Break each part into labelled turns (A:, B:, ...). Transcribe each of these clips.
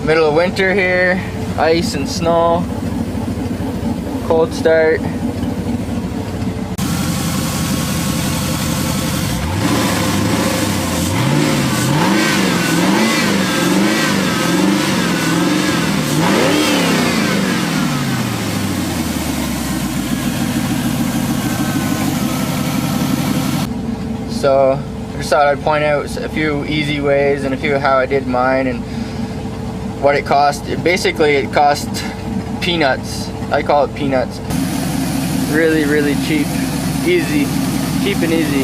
A: Middle of winter here, ice and snow, cold start. So I just thought I'd point out a few easy ways and a few how I did mine and what it cost. Basically it cost peanuts. I call it peanuts. Really, really cheap. Easy. Cheap and easy.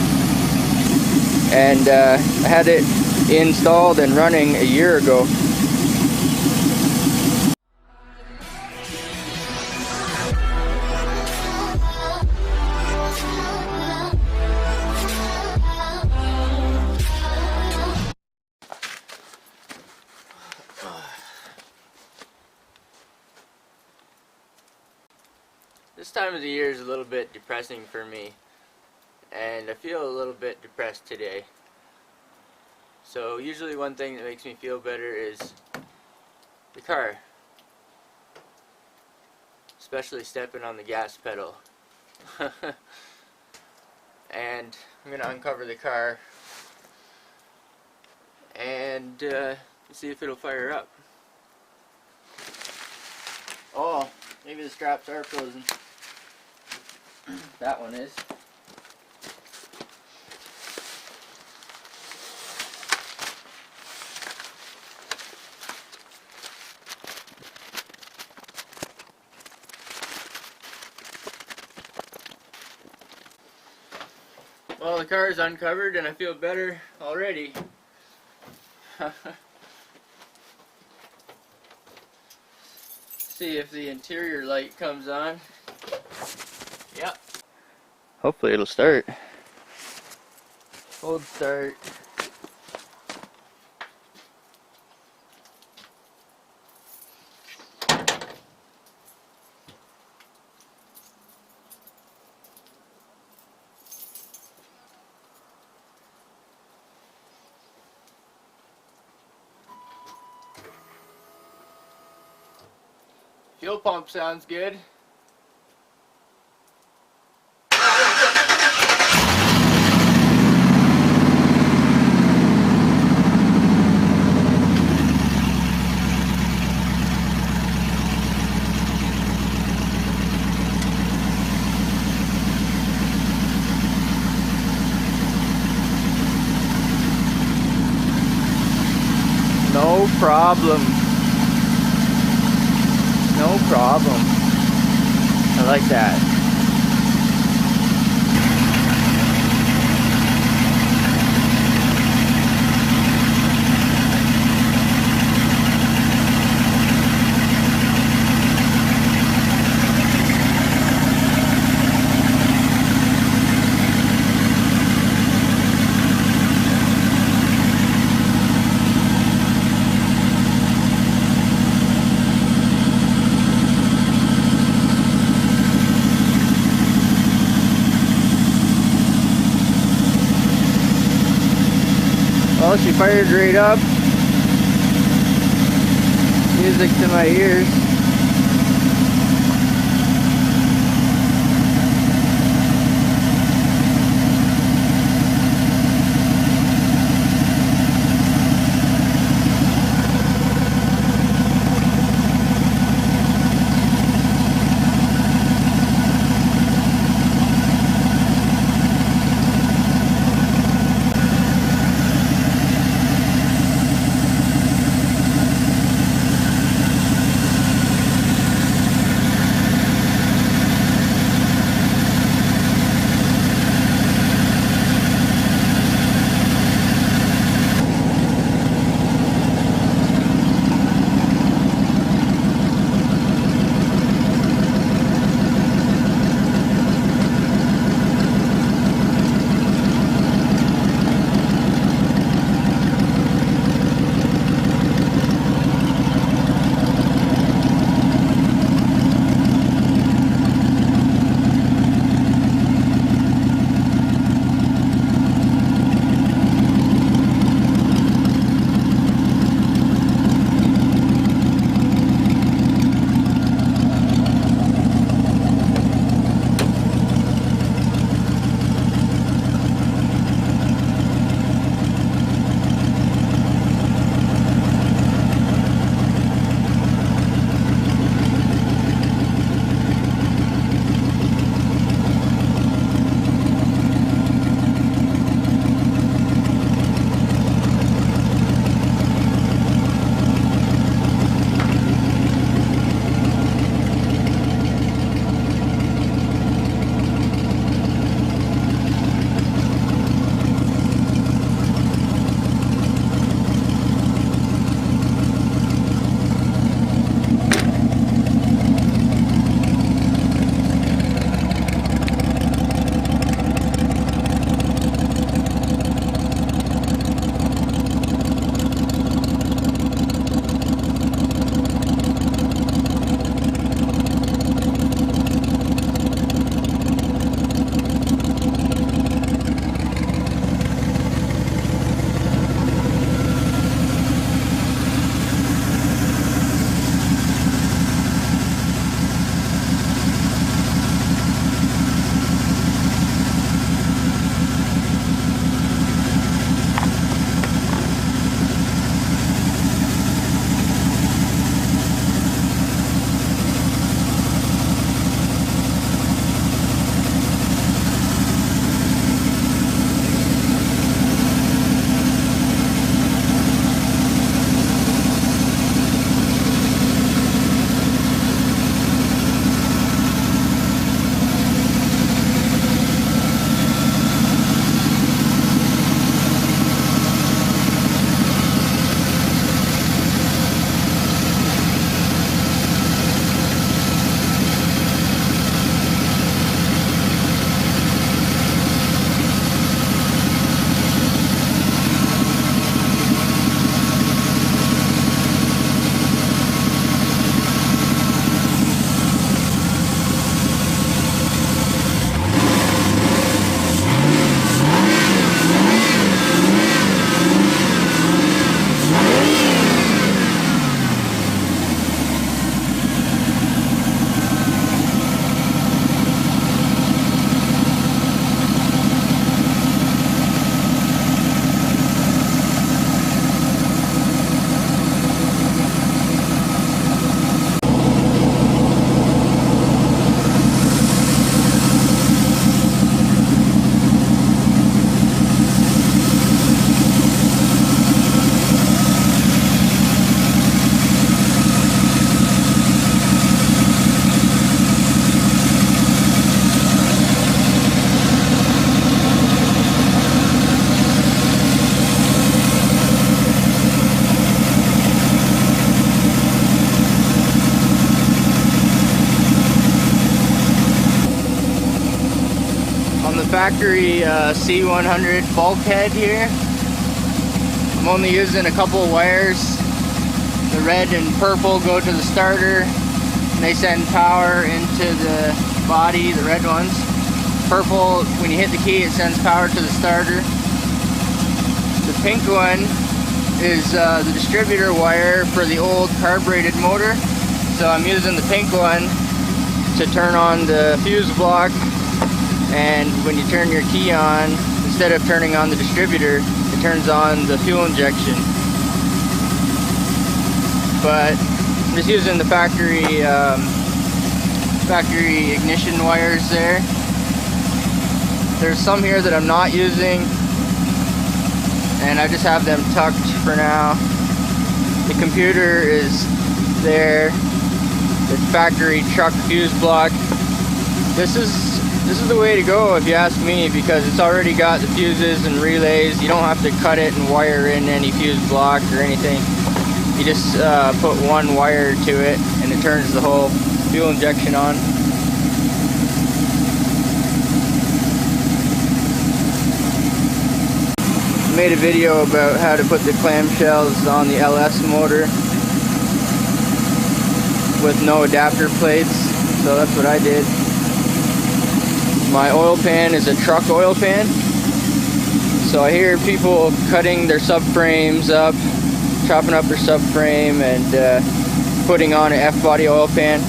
A: And I had it installed and running a year ago. This time of the year is a little bit depressing for me, and I feel a little bit depressed today. So usually one thing that makes me feel better is the car, especially stepping on the gas pedal. And I'm going to uncover the car and see if it'll fire up. Oh, maybe the straps are frozen. That one is. Well, the car is uncovered and I feel better already. See if the interior light comes on. Yep. Hopefully it'll start. Cold start. Fuel pump sounds good. No problem. No problem. I like that. Well, she fired right up. Music to my ears. factory C100 bulkhead here. I'm only using a couple wires. The red and purple go to the starter, and they send power into the body, the red ones. Purple, when you hit the key, it sends power to the starter. The pink one is the distributor wire for the old carbureted motor. So I'm using the pink one to turn on the fuse block, and when you turn your key on, instead of turning on the distributor, it turns on the fuel injection. But I'm just using the factory ignition wires there. There's some here that I'm not using, and I just have them tucked for now. The computer is there. The factory truck fuse block. This is the way to go if you ask me, because it's already got the fuses and relays. You don't have to cut it and wire in any fuse block or anything. You just put one wire to it and it turns the whole fuel injection on. I made a video about how to put the clamshells on the LS motor with no adapter plates, so that's what I did. My oil pan is a truck oil pan, so I hear people cutting their subframes up, chopping up their subframe and putting on an F-body oil pan.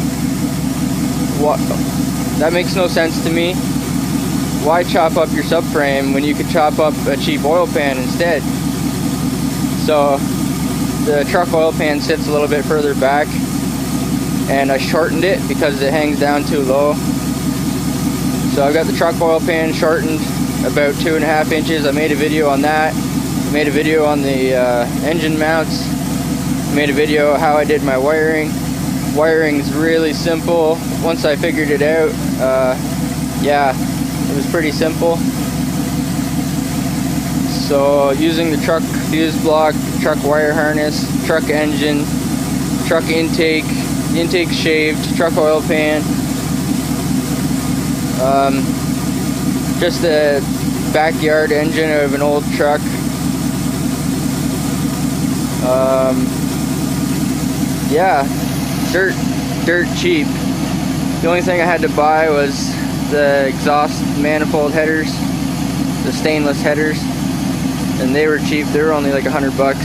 A: That makes no sense to me. Why chop up your subframe when you could chop up a cheap oil pan instead? So the truck oil pan sits a little bit further back, and I shortened it because it hangs down too low. So I've got the truck oil pan shortened about 2.5 inches. I made a video on that. I made a video on the engine mounts. I made a video how I did my wiring. Wiring's really simple. Once I figured it out, yeah, it was pretty simple. So using the truck fuse block, truck wire harness, truck engine, truck intake shaved, truck oil pan, just the backyard engine of an old truck. Yeah, dirt cheap. The only thing I had to buy was the exhaust manifold headers, the stainless headers, and they were cheap. They were only like $100.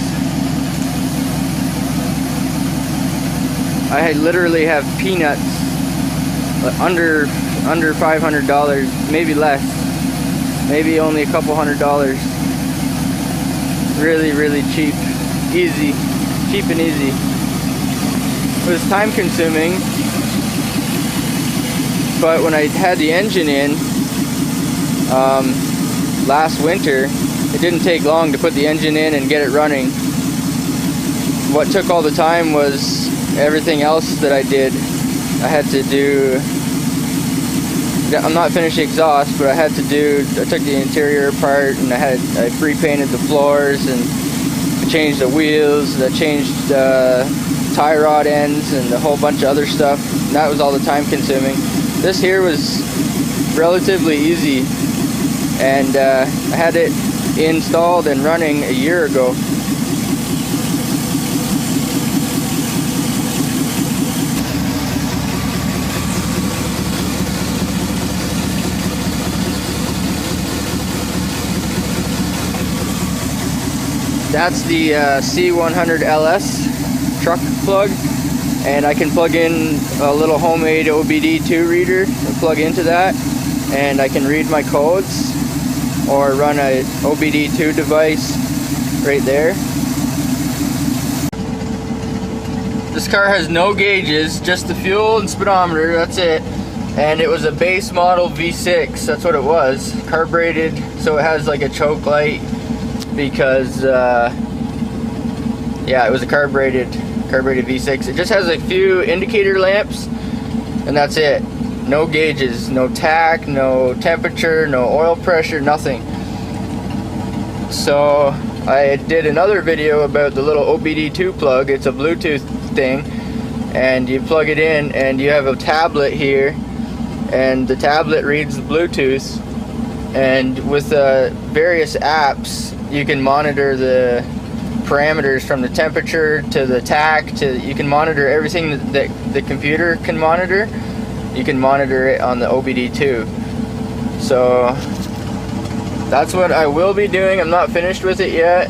A: I literally have peanuts under $500, maybe less, maybe only a couple $100. Really cheap, easy, cheap and easy. It was time consuming, but when I had the engine in last winter, it didn't take long to put the engine in and get it running. What took all the time was everything else that I did. I had to do, I'm not finished the exhaust, but I took the interior apart, and I pre-painted the floors, and I changed the wheels, I changed tie rod ends, and a whole bunch of other stuff. And that was all the time consuming. This here was relatively easy, and I had it installed and running a year ago. That's the C100 LS truck plug, and I can plug in a little homemade OBD2 reader and plug into that, and I can read my codes or run a OBD2 device right there. This car has no gauges, just the fuel and speedometer, that's it. And it was a base model V6, that's what it was, carbureted, so it has like a choke light, because yeah, it was a carbureted V6. It just has a few indicator lamps, and that's it. No gauges, no tach, no temperature, no oil pressure, nothing. So I did another video about the little OBD2 plug. It's a Bluetooth thing, and you plug it in and you have a tablet here, and the tablet reads the Bluetooth, And with various apps, you can monitor the parameters from the temperature to the tack you can monitor everything that the computer can monitor. You can monitor it on the OBD too. So that's what I will be doing. I'm not finished with it yet,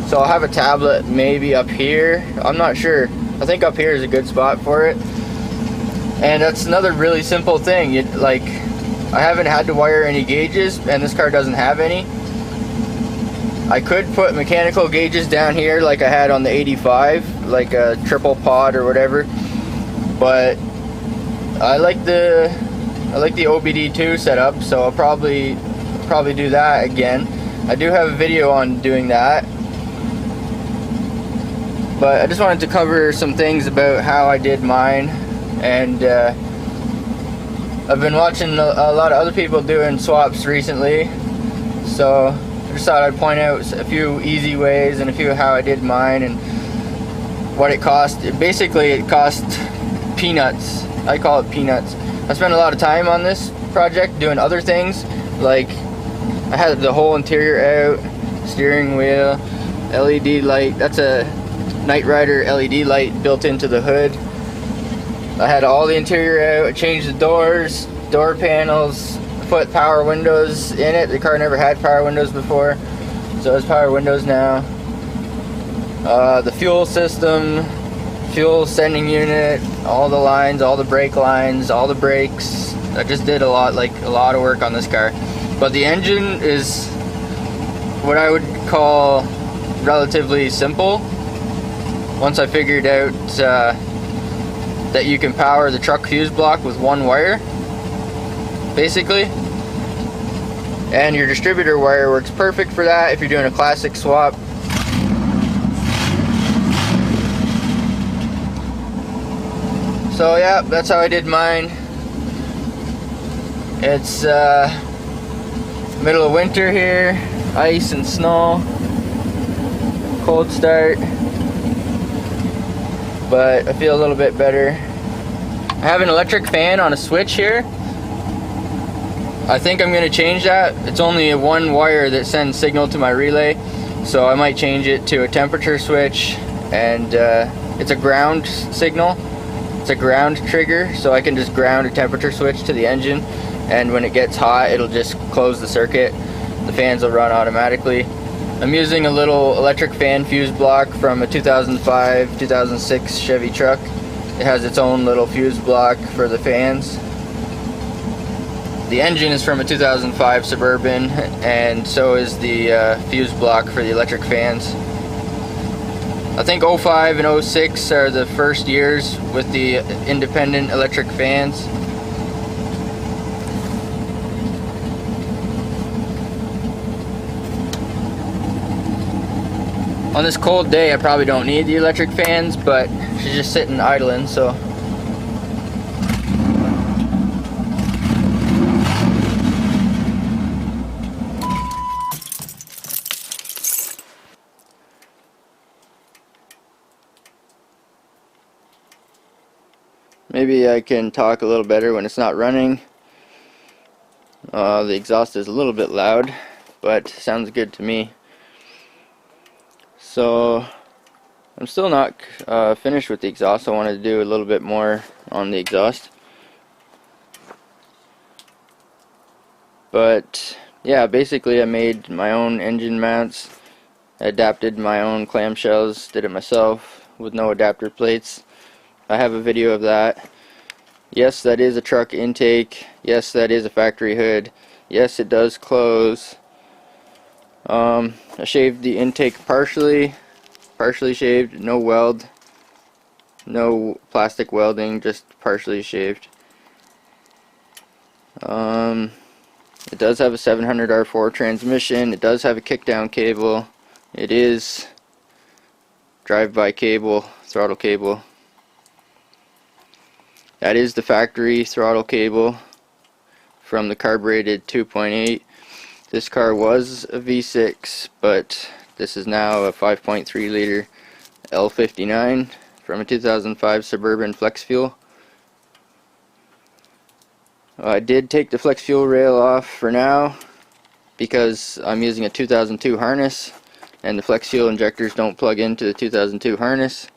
A: so I'll have a tablet maybe up here. I'm not sure. I think up here is a good spot for it. And that's another really simple thing. I haven't had to wire any gauges, and this car doesn't have any. I could put mechanical gauges down here like I had on the 85, like a triple pod or whatever, but I like the OBD2 setup, so I'll probably do that again. I do have a video on doing that, but I just wanted to cover some things about how I did mine. And I've been watching a lot of other people doing swaps recently, so I just thought I'd point out a few easy ways and a few how I did mine and what it cost. Basically it cost peanuts. I call it peanuts. I spent a lot of time on this project doing other things, like I had the whole interior out, steering wheel, LED light. That's a Knight Rider LED light built into the hood. I had all the interior out. I changed the doors, door panels, put power windows in it. The car never had power windows before, so it has power windows now. The fuel system, fuel sending unit, all the lines, all the brake lines, all the brakes. I just did a lot of work on this car. But the engine is what I would call relatively simple. Once I figured out that you can power the truck fuse block with one wire, basically, and your distributor wire works perfect for that if you're doing a classic swap. So yeah, that's how I did mine. It's middle of winter here, ice and snow, cold start, but I feel a little bit better. I have an electric fan on a switch here. I think I'm going to change that. It's only a one wire that sends signal to my relay, so I might change it to a temperature switch, and it's a ground signal. It's a ground trigger, so I can just ground a temperature switch to the engine, and when it gets hot it'll just close the circuit. The fans will run automatically. I'm using a little electric fan fuse block from a 2005-2006 Chevy truck. It has its own little fuse block for the fans. The engine is from a 2005 Suburban, and so is the fuse block for the electric fans. I think 05 and 06 are the first years with the independent electric fans. On this cold day I probably don't need the electric fans, but she's just sitting idling, so maybe I can talk a little better when it's not running. The exhaust is a little bit loud, but sounds good to me. So I'm still not finished with the exhaust. I wanted to do a little bit more on the exhaust. But yeah, basically I made my own engine mounts, adapted my own clamshells, did it myself with no adapter plates. I have a video of that. Yes, that is a truck intake. Yes, that is a factory hood. Yes, it does close. I shaved the intake partially shaved, no weld, no plastic welding, just partially shaved. It does have a 700 R4 transmission. It does have a kickdown cable. It is drive-by cable, throttle cable. That is the factory throttle cable from the carbureted 2.8. This car was a V6, but this is now a 5.3 liter L59 from a 2005 Suburban Flex Fuel. I did take the flex fuel rail off for now. because I'm using a 2002 harness and the flex fuel injectors don't plug into the 2002 harness.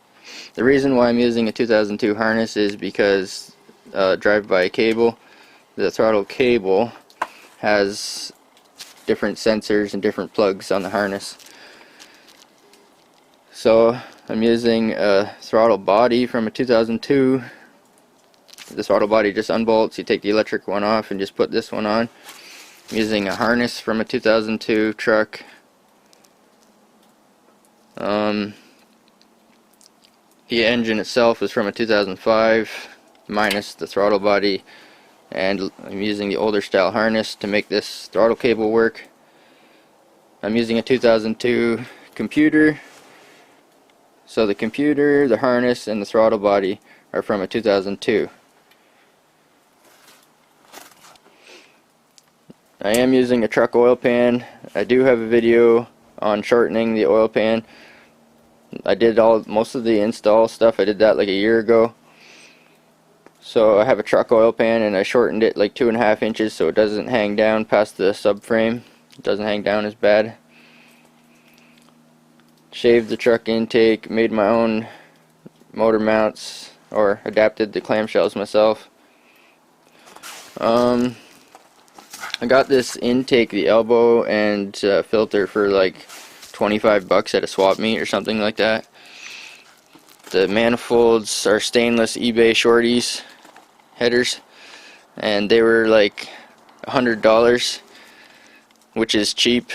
A: The reason why I'm using a 2002 harness is because drive-by cable, the throttle cable has different sensors and different plugs on the harness. So I'm using a throttle body from a 2002. The throttle body just unbolts, you take the electric one off and just put this one on. I'm using a harness from a 2002 truck. The engine itself is from a 2005 minus the throttle body, and I'm using the older style harness to make this throttle cable work. I'm using a 2002 computer, so the computer, the harness, and the throttle body are from a 2002. I am using a truck oil pan. I do have a video on shortening the oil pan. I did most of the install stuff. I did that like a year ago. So I have a truck oil pan and I shortened it like 2.5 inches so it doesn't hang down past the subframe. It doesn't hang down as bad. Shaved the truck intake, made my own motor mounts, or adapted the clamshells myself. I got this intake, the elbow and filter, for like $25 at a swap meet or something like that. The manifolds are stainless eBay shorties headers, and they were like $100, which is cheap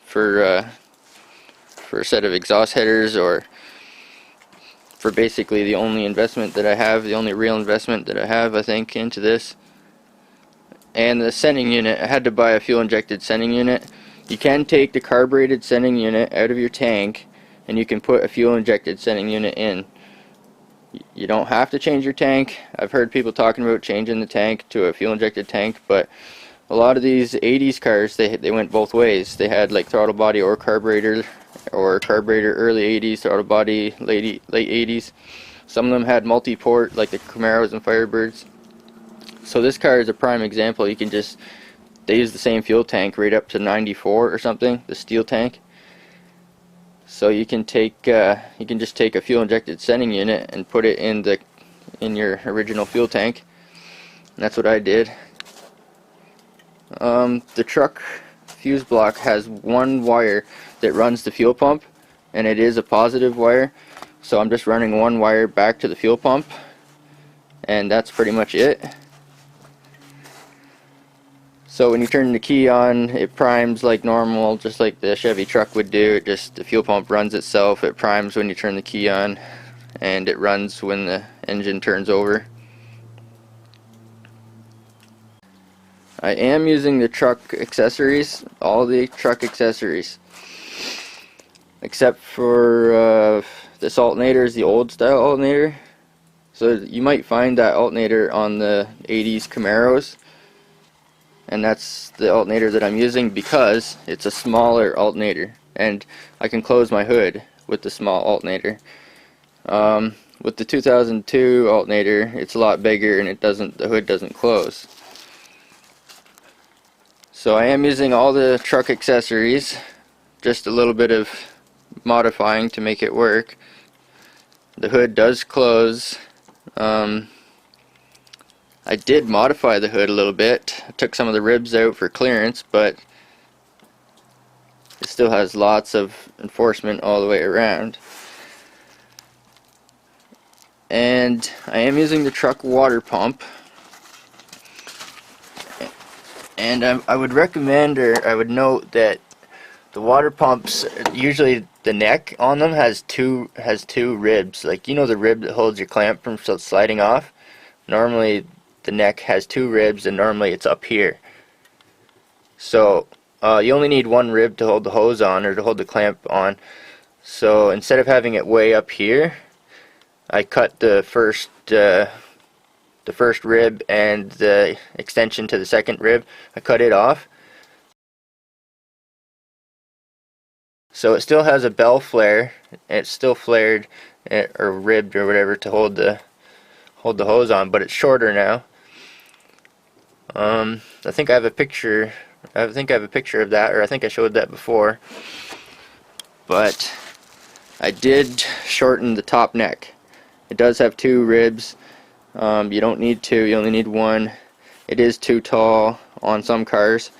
A: for a set of exhaust headers, or for basically the only investment that I have, the only real investment that I have, I think, into this. And the sending unit, I had to buy a fuel injected sending unit. You can take the carbureted sending unit out of your tank and you can put a fuel injected sending unit in. You don't have to change your tank. I've heard people talking about changing the tank to a fuel injected tank, but a lot of these 80s cars, they went both ways. They had like throttle body or carburetor early 80s, throttle body late 80s. Some of them had multi-port, like the Camaros and Firebirds. So this car is a prime example. You can just, they use the same fuel tank right up to 94 or something, the steel tank. So you can just take a fuel injected sending unit and put it in your original fuel tank. And that's what I did. The truck fuse block has one wire that runs the fuel pump, and it is a positive wire. So I'm just running one wire back to the fuel pump, and that's pretty much it. So when you turn the key on, it primes like normal, just like the Chevy truck would do. The fuel pump runs itself. It primes when you turn the key on, and it runs when the engine turns over. I am using the truck accessories, all the truck accessories, except for this alternator is the old style alternator. So you might find that alternator on the 80s Camaros. And that's the alternator that I'm using because it's a smaller alternator, and I can close my hood with the small alternator. With the 2002 alternator, it's a lot bigger, and the hood doesn't close. So I am using all the truck accessories, just a little bit of modifying to make it work. The hood does close. I did modify the hood a little bit. I took some of the ribs out for clearance, but it still has lots of enforcement all the way around. And I am using the truck water pump. And I would recommend, or I would note, that the water pumps, usually the neck on them has two ribs. Like, you know, the rib that holds your clamp from sliding off? Normally the neck has two ribs, and normally it's up here. So you only need one rib to hold the hose on, or to hold the clamp on. So instead of having it way up here, I cut the first rib and the extension to the second rib. I cut it off. So it still has a bell flare, and it's still flared or ribbed or whatever to hold the hose on, but it's shorter now. I think I have a picture I think I have a picture of that, or I think I showed that before. But I did shorten the top neck. It does have 2 ribs. You don't need 2, you only need 1. It is too tall on some cars.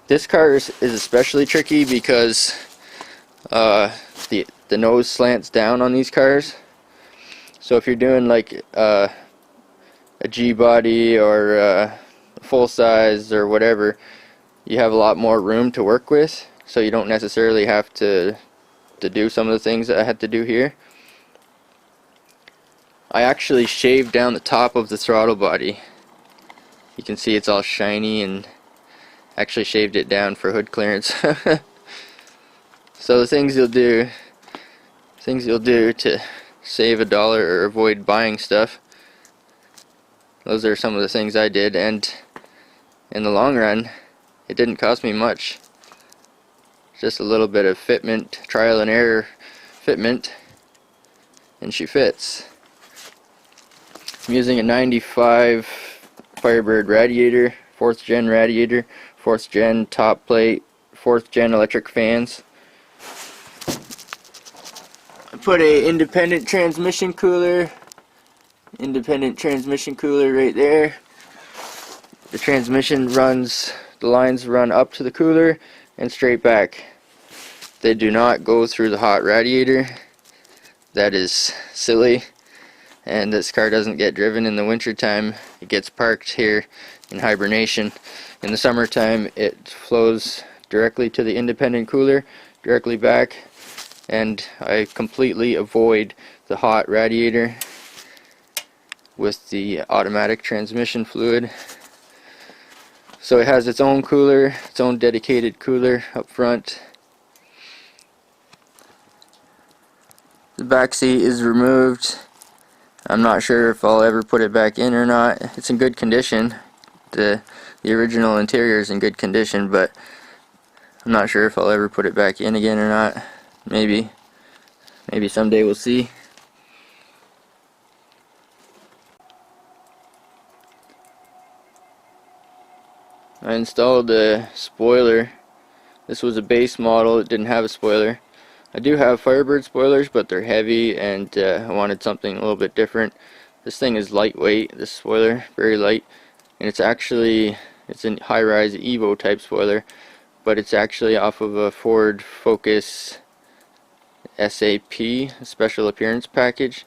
A: This car is especially tricky because the nose slants down on these cars. So if you're doing like a G-body or full size or whatever, you have a lot more room to work with, so you don't necessarily have to do some of the things that I had to do here. I actually shaved down the top of the throttle body. You can see it's all shiny, and actually shaved it down for hood clearance. So the things you'll do to save $1 or avoid buying stuff, those are some of the things I did, and in the long run it didn't cost me much. Just a little bit of fitment, trial and error fitment, and she fits. I'm using a 95 FireBird radiator, 4th gen radiator, 4th gen top plate, 4th gen electric fans. I put a independent transmission cooler right there. The transmission runs, the lines run up to the cooler and straight back. They do not go through the hot radiator. That is silly, and this car doesn't get driven in the winter time. It gets parked here in hibernation. In the summertime it flows directly to the independent cooler, directly back, and I completely avoid the hot radiator with the automatic transmission fluid. So it has its own cooler, its own dedicated cooler up front. The back seat is removed. I'm not sure if I'll ever put it back in or not. It's in good condition. The original interior is in good condition, but I'm not sure if I'll ever put it back in again or not. Maybe someday we'll see. I installed a spoiler. This was a base model, it didn't have a spoiler. I do have FireBird spoilers, but they're heavy, and I wanted something a little bit different. This thing is lightweight, this spoiler, very light, and it's a high-rise Evo type spoiler, but it's actually off of a Ford Focus SAP, a special appearance package.